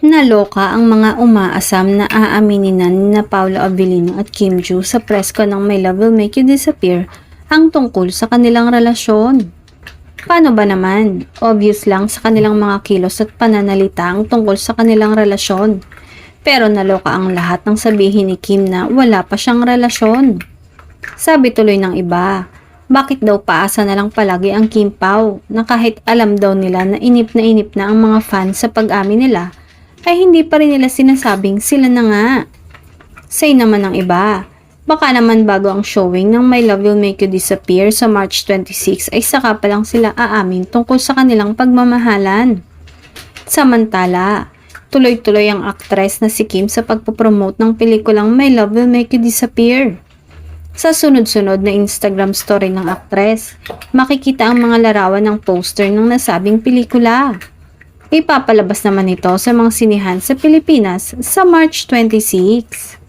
Naloka ang mga umaasam na aaminin na nina Paolo Abilino at Kim Joo sa presko ng My Love Will Make You Disappear ang tungkol sa kanilang relasyon. Paano ba naman? Obvious lang sa kanilang mga kilos at pananalita ang tungkol sa kanilang relasyon. Pero naloka ang lahat ng sabihin ni Kim na wala pa siyang relasyon. Sabi tuloy ng iba, bakit daw paasa na lang palagi ang Kim Pao na kahit alam daw nila na inip na ang mga fans sa pag-amin nila, ay hindi pa rin nila sinasabing sila na nga. Say naman ng iba, baka naman bago ang showing ng My Love Will Make You Disappear sa March 26 ay saka pa lang sila aamin tungkol sa kanilang pagmamahalan. Samantala, tuloy-tuloy ang aktres na si Kim sa pagpopromote ng pelikulang My Love Will Make You Disappear. Sa sunod-sunod na Instagram story ng aktres, makikita ang mga larawan ng poster ng nasabing pelikula. Ipapalabas naman ito sa mga sinihan sa Pilipinas sa March 26.